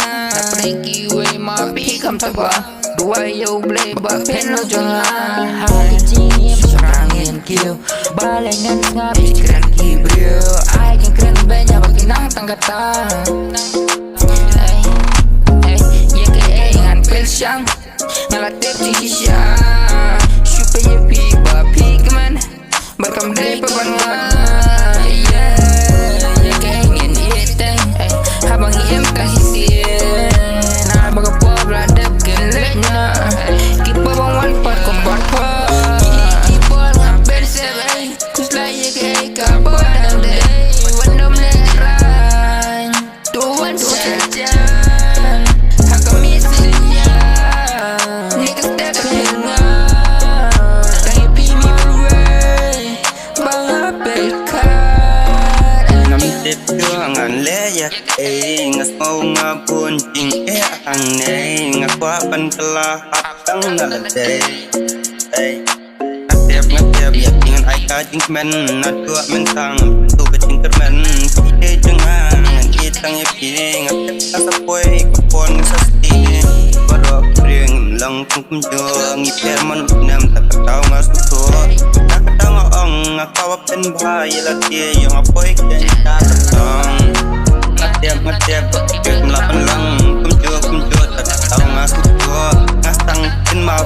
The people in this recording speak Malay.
na preki we ma pi kam taba dua yo ble ba pen lo jonga hati cini serangin kiu balengan ngap pikiran kibrio ai kan keren banyak bakinang tanggata ye ke ngan pel syang ngalatep cikisya syupe ye pi ba pi keman bakam dai pabanga ye ke ngin iteng habang iem tang hisien na baga pobla dep kelenya kipa bang wan pat kombat pa kipa ngapel sebe kusla ye ke ka bodang de wandom le ran tuan sajan hakam isinya niggas that kenga kay pi mi way bang apel kat ngam tip ngan le ya ngas mau ngapun ting ang nei ngakwa pan kala hatang na day ngatep ya tingan ai ka jing men na tua men tang tu ka jing kermen ide jangan itang ya pi ngatep ka sapoi kapon sa sti baro prieng lang kum jo ngi per man nam tak taw ngas tu tak taw ong ngakawa pen bhai la tie yo apoi ken ta tong ngatep kem lapan lang kum jo tak taw ngas tu ngas tang kin mau